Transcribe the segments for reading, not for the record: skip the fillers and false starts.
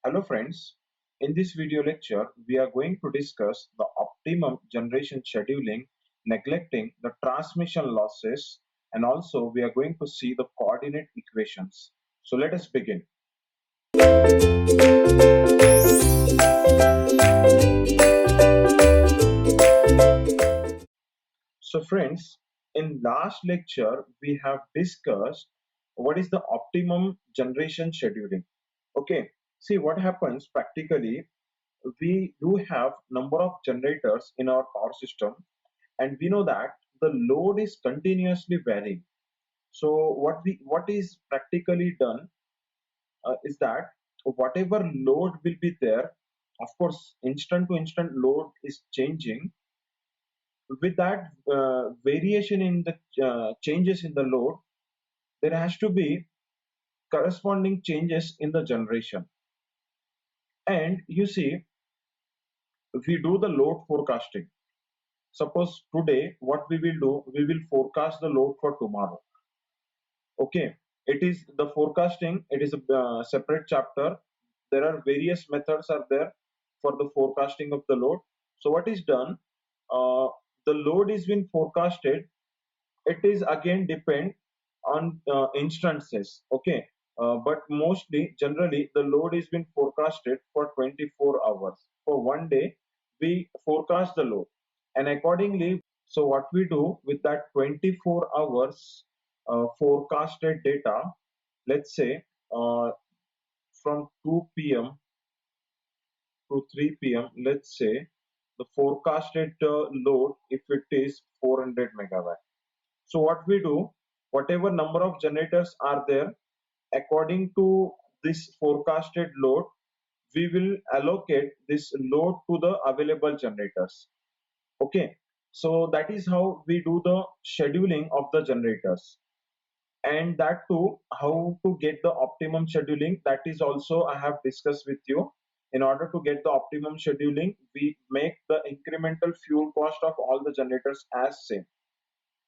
Hello friends, in this video lecture we are going to discuss the optimum generation scheduling, neglecting the transmission losses, and also we are going to see the coordinate equations. So let us begin. So friends, in last lecture we have discussed what is the optimum generation scheduling. Okay, see what happens practically. We do have number of generators in our power system, and we know that the load is continuously varying. So what is practically done is that whatever load will be there, of course instant to instant load is changing. With that variation in the changes in the load, there has to be corresponding changes in the generation. And you see, if we do the load forecasting, suppose today what we will do, we will forecast the load for tomorrow. Okay, it is the forecasting, it is a separate chapter. There are various methods are there for the forecasting of the load. So what is done, uh, the load is been forecasted. It is again depend on instances. Okay, but mostly generally the load is been forecasted for 24 hours. For one day we forecast the load, and accordingly, so what we do with that 24 hours forecasted data, let's say uh, from 2 p.m. to 3 p.m., let's say the forecasted load, if it is 400 megawatt. So what we do, whatever number of generators are there, according to this forecasted load, we will allocate this load to the available generators. Okay, so that is how we do the scheduling of the generators. And that too, how to get the optimum scheduling, that is also I have discussed with you. In order to get the optimum scheduling, we make the incremental fuel cost of all the generators as same.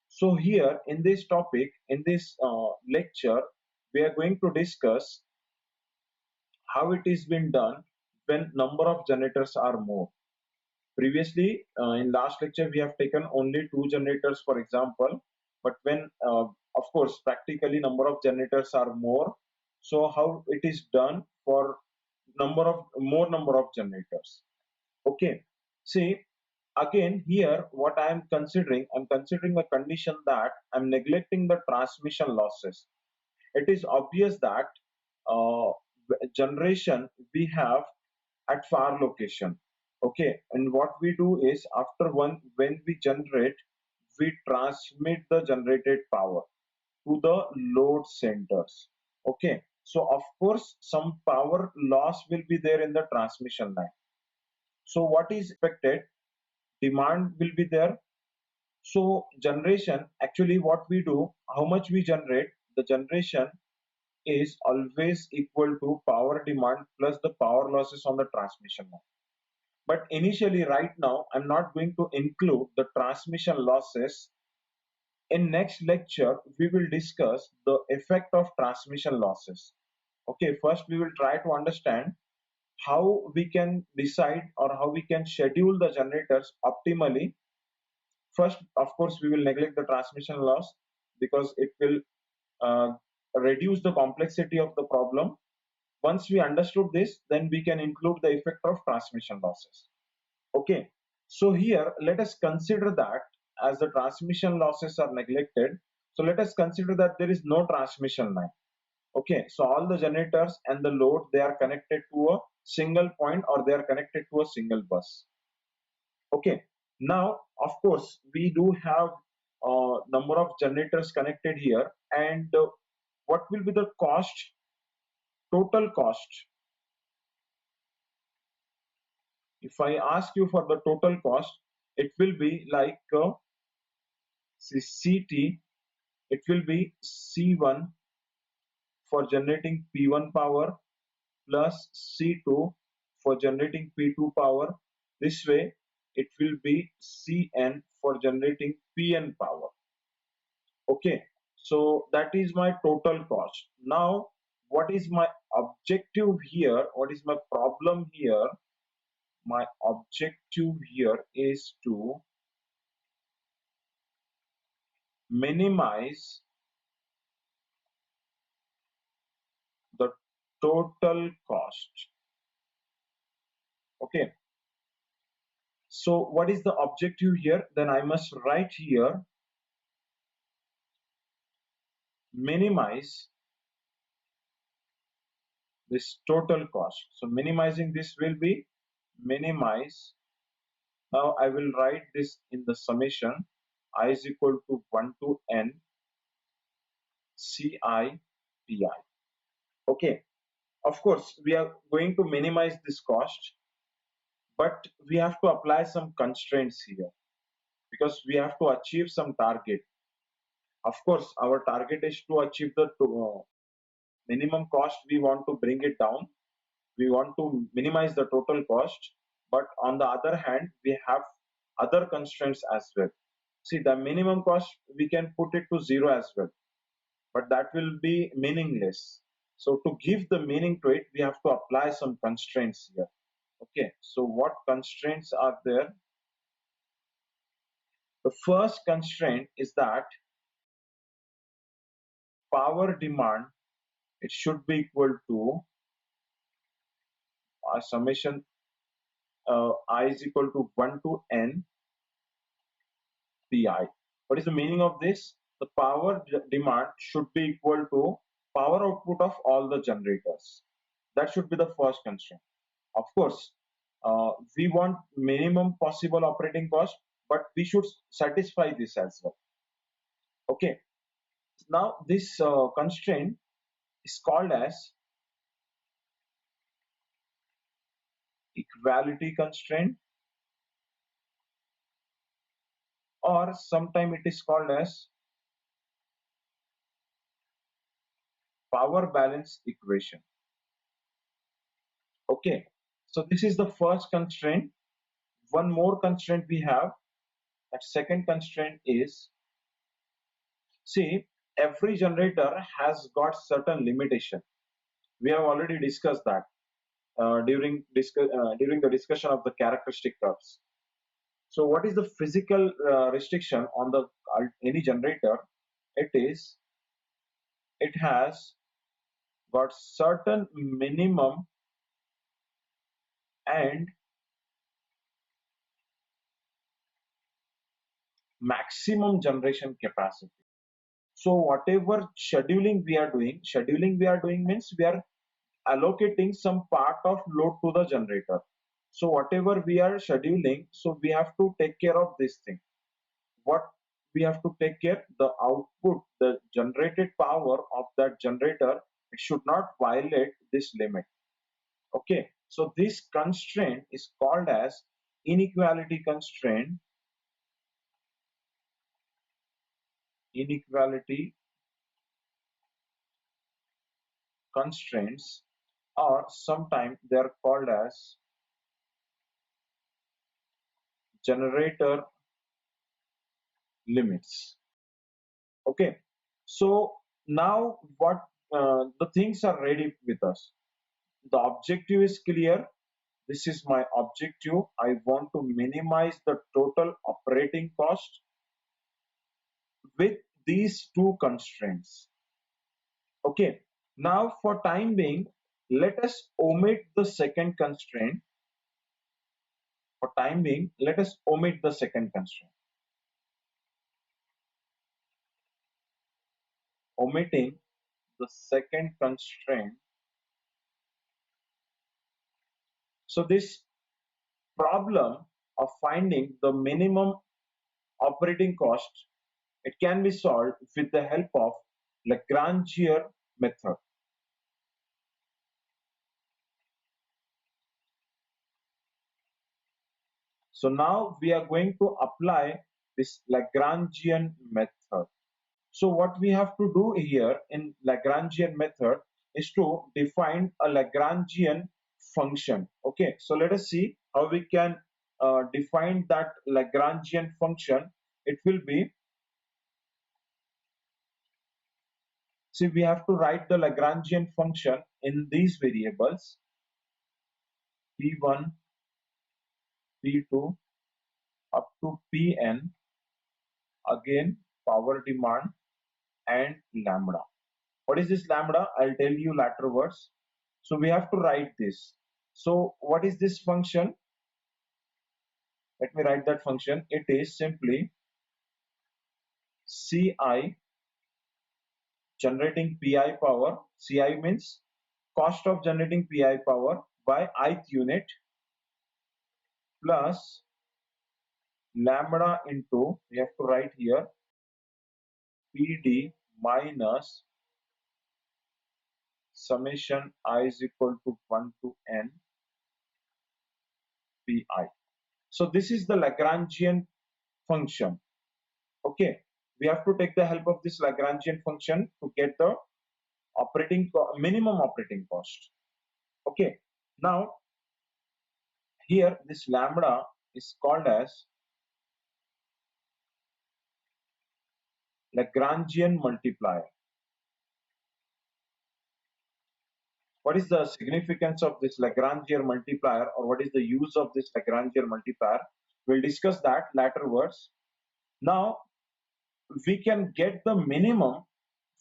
So here in this topic, in this lecture, we are going to discuss how it is been done when number of generators are more. Previously, in last lecture, we have taken only two generators, for example. But when, of course, practically number of generators are more, so how it is done for number of generators. Okay. See, again here, what I'm considering a condition that I'm neglecting the transmission losses. It is obvious that uh, generation we have at far location. Okay, and what we do is after one when we generate, we transmit the generated power to the load centers. Okay, so of course some power loss will be there in the transmission line. So what is expected, demand will be there. So generation, actually what we do, how much we generate, the generation is always equal to power demand plus the power losses on the transmission line. But initially, right now, I'm not going to include the transmission losses. In next lecture, we will discuss the effect of transmission losses. Okay, first we will try to understand how we can decide or how we can schedule the generators optimally. First, of course, we will neglect the transmission loss because it will uh, reduce the complexity of the problem. Once we understood this, then we can include the effect of transmission losses. Okay, so here let us consider that as the transmission losses are neglected, so let us consider that there is no transmission line. Okay, so all the generators and the load, they are connected to a single point or they are connected to a single bus. Okay, now of course we do have a number of generators connected here, and what will be the cost, total cost? If I ask you for the total cost, it will be like CT, it will be C1 for generating P1 power plus C2 for generating P2 power. This way, it will be Cn for generating Pn power. Okay, so that is my total cost. Now, what is my objective here? What is my problem here? My objective here is to minimize the total cost. Okay, so what is the objective here? Then I must write here minimize this total cost. So minimizing this will be minimize. Now I will write this in the summation. I is equal to 1 to n ci pi. Okay, of course we are going to minimize this cost, but we have to apply some constraints here because we have to achieve some target. Of course our target is to achieve the minimum cost. We want to bring it down, we want to minimize the total cost, but on the other hand we have other constraints as well. See, the minimum cost we can put it to 0 as well, but that will be meaningless. So to give the meaning to it, we have to apply some constraints here. Okay, so what constraints are there? The first constraint is that power demand, it should be equal to summation I is equal to 1 to n pi. What is the meaning of this? The power demand should be equal to power output of all the generators. That should be the first constraint. Of course, we want minimum possible operating cost, but we should satisfy this as well. Okay. Now this constraint is called as equality constraint, or sometime it is called as power balance equation. Okay, so this is the first constraint. One more constraint we have. That second constraint is, see, every generator has got certain limitation. We have already discussed that during the discussion of the characteristic curves. So what is the physical restriction on the any generator? It is, it has got certain minimum and maximum generation capacity. So whatever scheduling we are doing means we are allocating some part of load to the generator. So whatever we are scheduling, so we have to take care of this thing. What we have to take care, the output, the generated power of that generator, it should not violate this limit. Okay, so this constraint is called as inequality constraint. Inequality constraints, or sometimes they are called as generator limits. Okay, so now what the things are ready with us. The objective is clear. This is my objective. I want to minimize the total operating cost with these two constraints. Okay, now for time being, let us omit the second constraint. For time being, let us omit the second constraint. Omitting the second constraint. So this problem of finding the minimum operating cost, it can be solved with the help of Lagrangian method. So now we are going to apply this Lagrangian method. So what we have to do here in Lagrangian method is to define a Lagrangian function. Okay, so let us see how we can define that Lagrangian function. It will be See, we have to write the Lagrangian function in these variables P1, P2 up to Pn, again power demand and lambda. What is this lambda? I'll tell you later words. So we have to write this. So what is this function? Let me write that function. It is simply Ci generating Pi power. Ci means cost of generating Pi power by ith unit plus lambda into, we have to write here, Pd minus summation I is equal to 1 to n Pi. So this is the Lagrangian function. Okay, we have to take the help of this Lagrangian function to get the minimum operating cost. Okay, now here this lambda is called as Lagrangian multiplier. What is the significance of this Lagrangian multiplier, or what is the use of this Lagrangian multiplier? We'll discuss that later words. Now we can get the minimum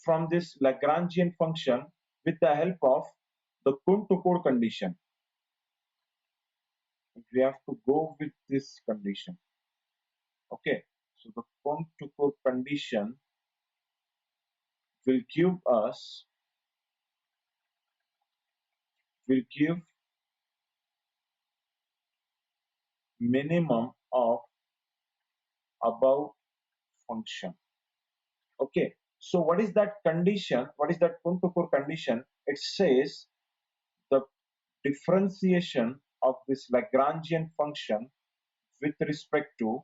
from this Lagrangian function with the help of the Kuhn-Tukur condition. We have to go with this condition. Okay, so the Kuhn-Tukur condition will give minimum of above function. Okay, so what is that condition? What is that Kuhn-Tukur condition? It says the differentiation of this Lagrangian function with respect to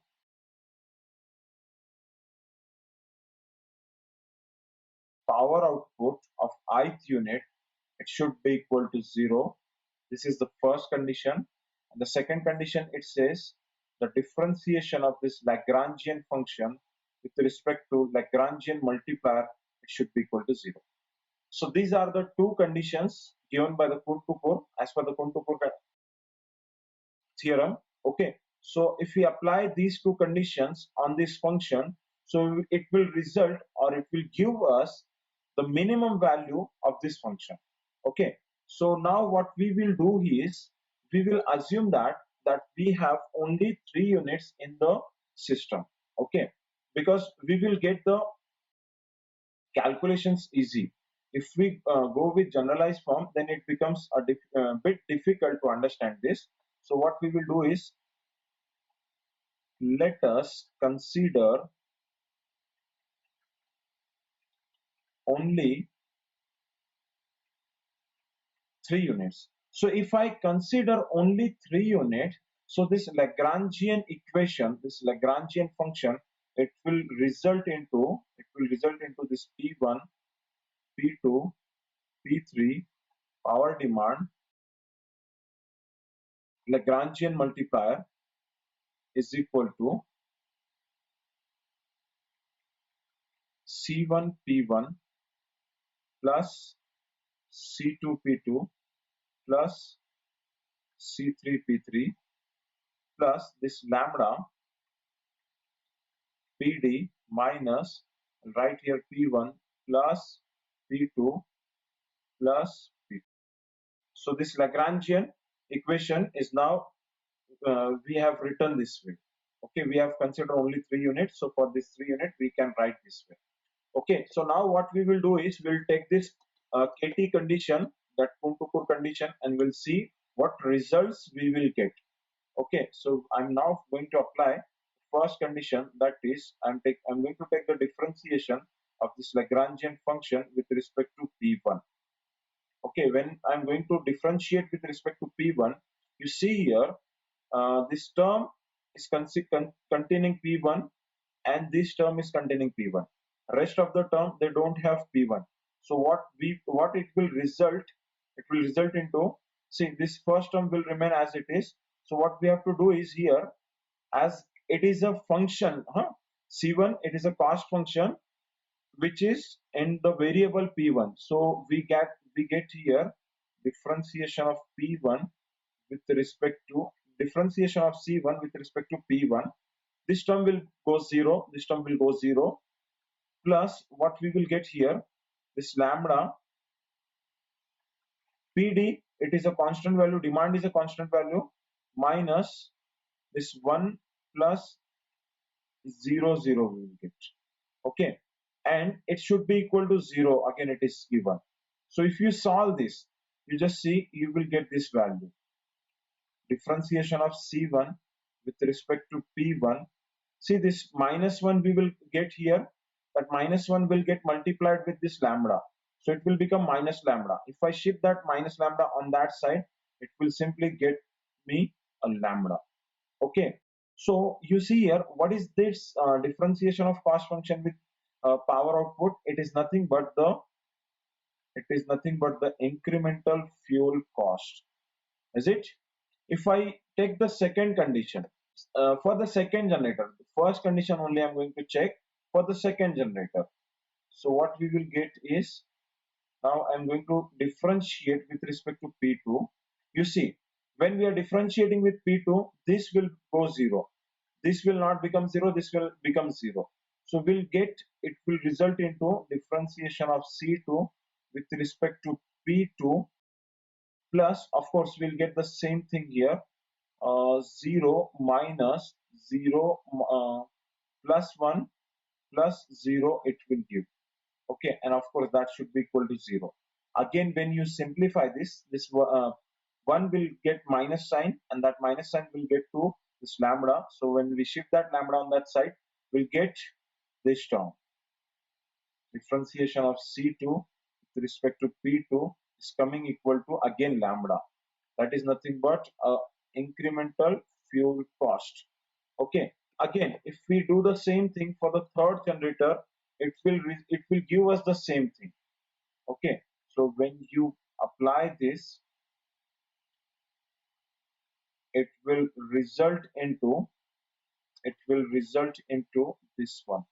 power output of ith unit, it should be equal to 0. This is the first condition. And the second condition, it says the differentiation of this Lagrangian function with respect to Lagrangian multiplier, it should be equal to 0. So these are the two conditions given by the Kuhn-Tukur as per the Kuhn-Tukur theorem. Okay, so if we apply these two conditions on this function, so it will result, or it will give us the minimum value of this function. Okay, so now what we will do is we will assume that we have only 3 units in the system. Okay, because we will get the calculations easy. If we go with generalized form, then it becomes a bit difficult to understand this. So what we will do is, let us consider only 3 units. So if I consider only 3 units, so this Lagrangian equation, this Lagrangian function, it will result into this P1, P2, P3 power demand Lagrangian multiplier is equal to C1 P1 plus C2 P2 plus C3 P3 plus this lambda Pd minus, right here, P1 plus P2 plus P2. So this Lagrangian equation is now we have written this way. Okay, we have considered only 3 units, so for this 3 unit we can write this way. Okay, so now what we will do is we'll take this KT condition, that Kuhn-Tukur condition, and we'll see what results we will get. Okay, so I'm now going to apply first condition, that is I'm going to take the differentiation of this Lagrangian function with respect to P1. Okay, when I'm going to differentiate with respect to P1, you see here this term is containing P1 and this term is containing P1. Rest of the term, they don't have P1. So what it will result, it will result into, see, this first term will remain as it is. So what we have to do is here, as it is a function, C1, it is a cost function which is in the variable p1. So we get here differentiation of p1 with respect to differentiation of c1 with respect to p1. This term will go 0, this term will go 0, plus what we will get here, this lambda pd, it is a constant value, demand is a constant value, minus this 1 plus 0 0 we will get. Okay, and it should be equal to 0, again it is given. So if you solve this, you just see, you will get this value, differentiation of c1 with respect to p1. See, this minus 1 we will get here, that minus 1 will get multiplied with this lambda, so it will become minus lambda. If I shift that minus lambda on that side, it will simply get me a lambda. Okay, so you see here, what is this differentiation of cost function with power output? It is nothing but the incremental fuel cost, is it? If I take the second condition, for the second generator, the first condition only I'm going to check for the second generator. So what we will get is, now I'm going to differentiate with respect to P2. You see, when we are differentiating with P2, this will go 0. This will not become 0, this will become 0. So it will result into differentiation of C2 with respect to P2, plus, of course, we'll get the same thing here, 0 minus 0 plus 1 plus 0 it will give. Okay, and of course that should be equal to 0. Again, when you simplify this 1 will get minus sign, and that minus sign will get to this lambda. So when we shift that lambda on that side, we'll get this term, differentiation of C2 with respect to P2 is coming equal to, again, lambda. That is nothing but incremental fuel cost. Okay, again, if we do the same thing for the third generator, it will give us the same thing. Okay, so when you apply this, it will result into this one,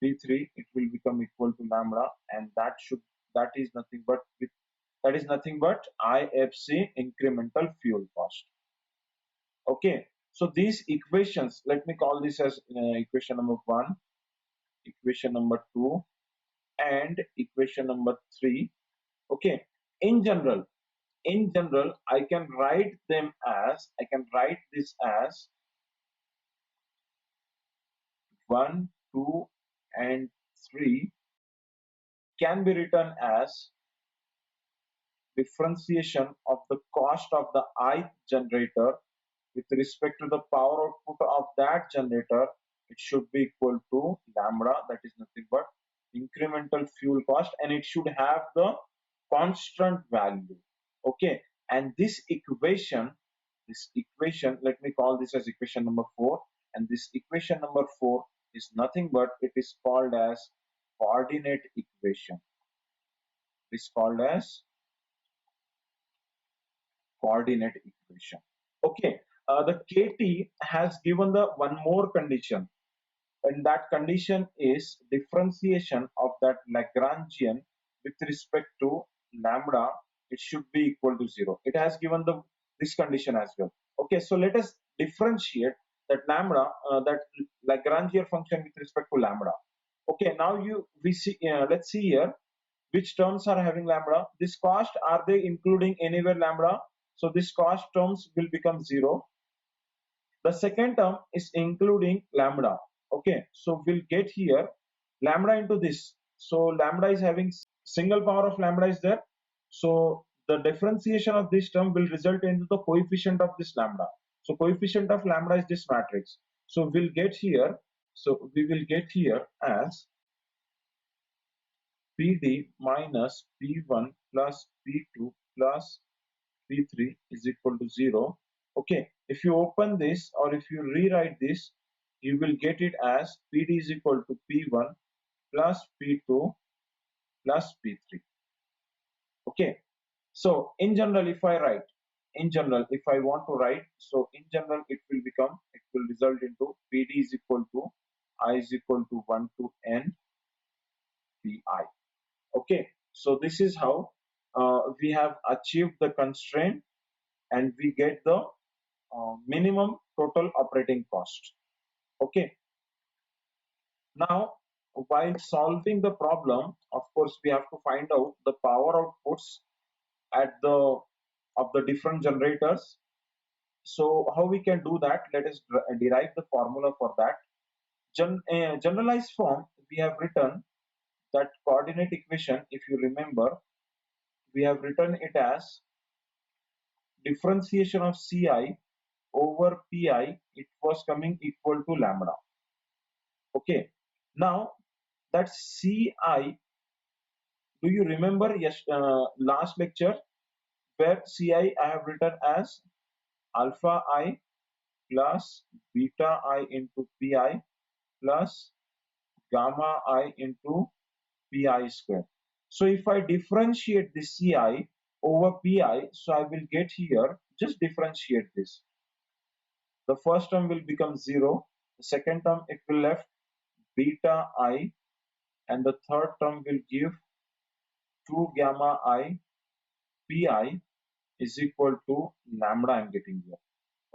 P3. It will become equal to lambda, and that is nothing but IFC, incremental fuel cost. Okay, so these equations, let me call this as equation number 1, equation number 2, and equation number 3. Okay, in general, I can write this as 1, 2, and 3 can be written as differentiation of the cost of the ith generator with respect to the power output of that generator. It should be equal to lambda, that is nothing but incremental fuel cost, and it should have the constant value. Okay, and this equation, let me call this as equation number 4, and this equation number 4 is nothing but, it is called as coordinate equation. It is called as coordinate equation. Okay, the KT has given the one more condition, and that condition is differentiation of that Lagrangian with respect to lambda. It should be equal to 0. It has given this condition as well. Okay, so let us differentiate that lambda, that Lagrangian function with respect to lambda. Okay, now let's see here which terms are having lambda. This cost, are they including anywhere lambda? So this cost terms will become 0. The second term is including lambda. Okay, so we'll get here lambda into this. So lambda is having single power of lambda is there. So the differentiation of this term will result into the coefficient of this lambda. So coefficient of lambda is this matrix. So we will get here as PD minus P1 plus P2 plus P3 is equal to 0. Okay, if you open this or if you rewrite this, you will get it as PD is equal to P1 plus P2 plus P3. Okay, so in general, if I want to write, so in general it will result into PD is equal to I is equal to 1 to n pi. Okay, so this is how we have achieved the constraint and we get the minimum total operating cost. Okay, now while solving the problem, of course, we have to find out the power outputs at the of the different generators. So how we can do that? Let us derive the formula for that. Generalized form, we have written that coordinate equation. If you remember, we have written it as differentiation of Ci over Pi. It was coming equal to lambda. Okay, now that Ci, do you remember? Yes, last lecture where Ci I have written as alpha I plus beta I into Pi plus gamma I into Pi square. So if I differentiate the Ci over Pi, so I will get here, just differentiate this. The first term will become 0, the second term it will left beta I, and the third term will give 2 gamma I Pi is equal to lambda I'm getting here.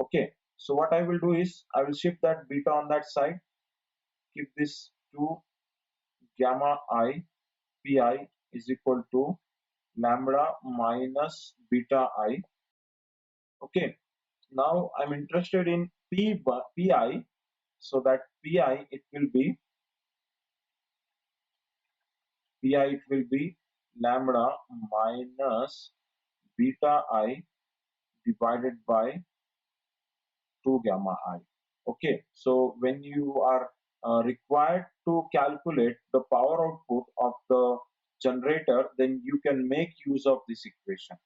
Okay, so what I will do is I will shift that beta on that side, keep this 2 gamma I Pi is equal to lambda minus beta I. Okay, now I'm interested in Pi, so that Pi it will be lambda minus beta I divided by 2 gamma I. Okay, so when you are required to calculate the power output of the generator, then you can make use of this equation.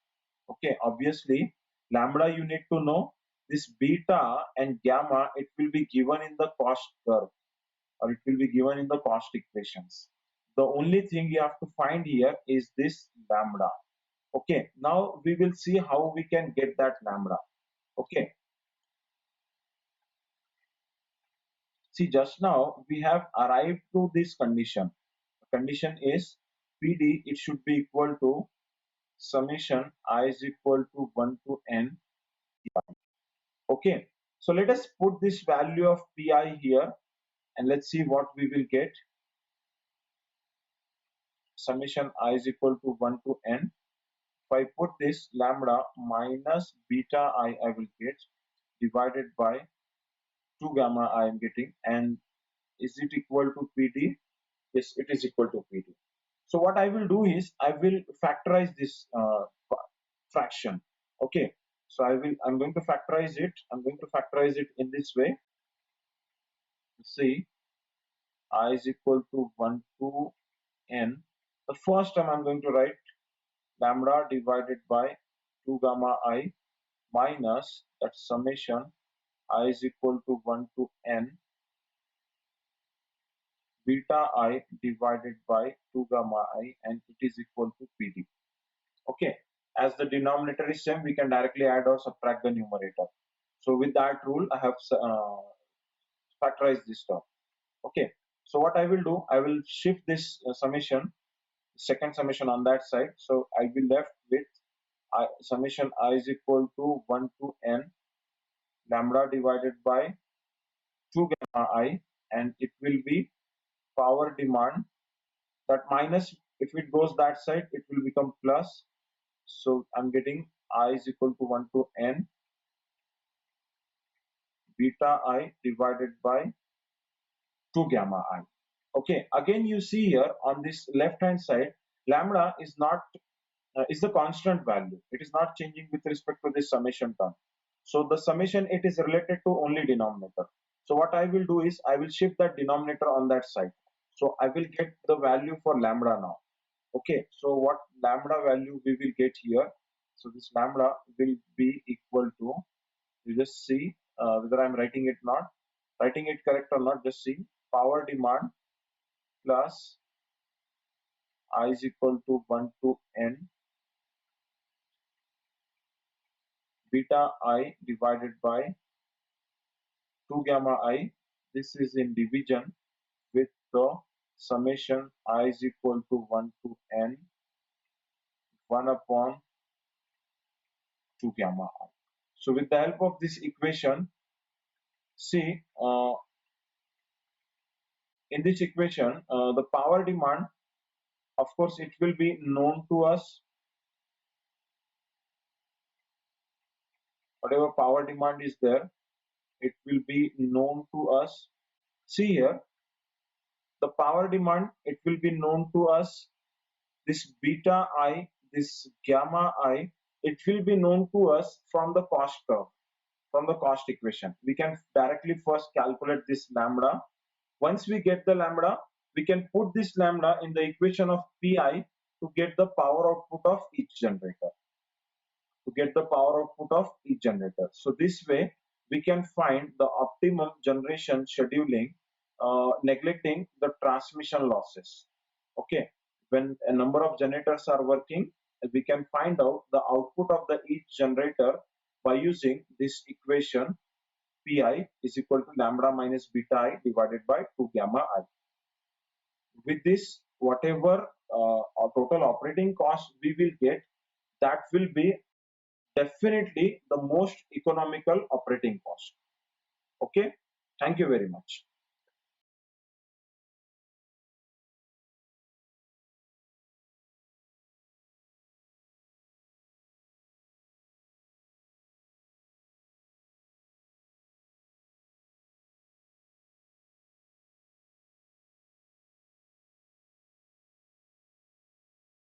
Okay, obviously lambda you need to know, this beta and gamma it will be given in the cost curve, or it will be given in the cost equations. The only thing you have to find here is this lambda. Okay, now we will see how we can get that lambda. Okay, see, just now we have arrived to this condition. The condition is PD it should be equal to summation I is equal to 1 to n. Okay, so let us put this value of Pi here and let's see what we will get. Summation I is equal to 1 to n. If I put this lambda minus beta I will get divided by 2 gamma I am getting, and is it equal to PD? Yes, it is equal to PD. So what I will do is I will factorize this fraction. Okay, so I'm going to factorize it. I'm going to factorize it in this way. See, I is equal to 1 to n. The first term I'm going to write lambda divided by 2 gamma I minus that summation I is equal to 1 to n beta I divided by 2 gamma I, and it is equal to PD. Okay, as the denominator is same, we can directly add or subtract the numerator. So with that rule I have factorized this term. Okay, so what I will do, I will shift this summation, second summation on that side, so I will left with summation I is equal to 1 to n lambda divided by 2 gamma I, and it will be power demand, that minus, if it goes that side it will become plus. So I'm getting I is equal to 1 to n beta I divided by 2 gamma I. Okay, again you see here on this left hand side, lambda is not is the constant value. It is not changing with respect to this summation term. So the summation it is related to only denominator. So what I will do is I will shift that denominator on that side. So I will get the value for lambda now. Okay, so what lambda value we will get here? So this lambda will be equal to, you just see whether I'm writing it not, writing it correct or not, just see power demand plus I is equal to 1 to n beta I divided by 2 gamma I. This is in division. the summation I is equal to 1 to n 1 upon 2 gamma I. So with the help of this equation, see, in this equation, the power demand, of course, it will be known to us. Whatever power demand is there, it will be known to us. See here, the power demand, it will be known to us. This beta I, this gamma I, it will be known to us from the cost curve, from the cost equation. We can directly first calculate this lambda. Once we get the lambda, we can put this lambda in the equation of Pi to get the power output of each generator. So this way, we can find the optimum generation scheduling, neglecting the transmission losses. Okay, when a number of generators are working, we can find out the output of the each generator by using this equation. Pi is equal to lambda minus beta I divided by 2 gamma I. With this, whatever our total operating cost we will get, that will be definitely the most economical operating cost. Okay, thank you very much.